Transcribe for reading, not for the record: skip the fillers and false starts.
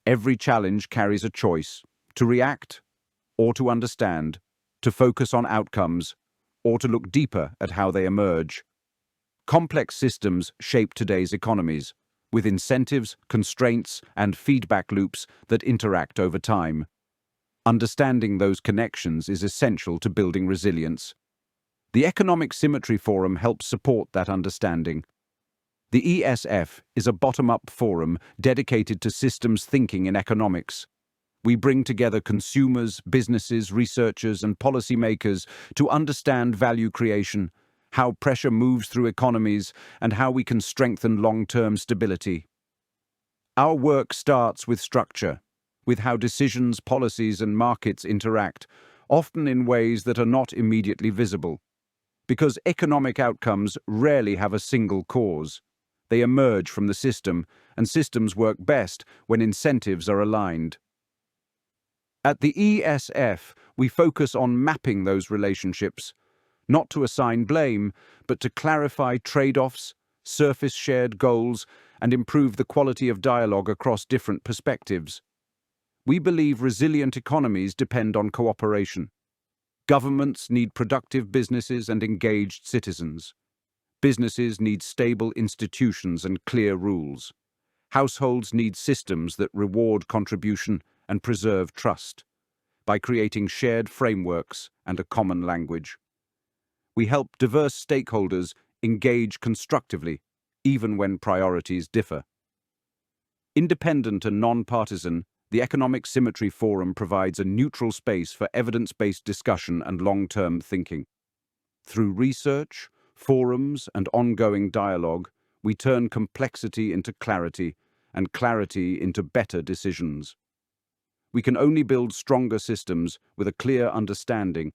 Every challenge carries a choice: to react or to understand, to focus on outcomes or to look deeper at how they emerge. Complex systems shape today's economies, with incentives, constraints, and feedback loops that interact over time. Understanding those connections is essential to building resilience. The Economic Symmetry Forum helps support that understanding. The ESF is a bottom-up forum dedicated to systems thinking in economics. We bring together consumers, businesses, researchers, and policymakers to understand value creation, how pressure moves through economies, and how we can strengthen long-term stability. Our work starts with structure, with how decisions, policies, and markets interact, often in ways that are not immediately visible. Because economic outcomes rarely have a single cause. They emerge from the system, and systems work best when incentives are aligned. At the ESF, we focus on mapping those relationships, not to assign blame, but to clarify trade-offs, surface shared goals, and improve the quality of dialogue across different perspectives. We believe resilient economies depend on cooperation. Governments need productive businesses and engaged citizens. Businesses need stable institutions and clear rules. Households need systems that reward contribution and preserve trust. By creating shared frameworks and a common language, we help diverse stakeholders engage constructively, even when priorities differ. Independent and non-partisan, the Economic Symmetry Forum provides a neutral space for evidence-based discussion and long-term thinking. Through research, forums, and ongoing dialogue, we turn complexity into clarity and clarity into better decisions. We can only build stronger systems with a clear understanding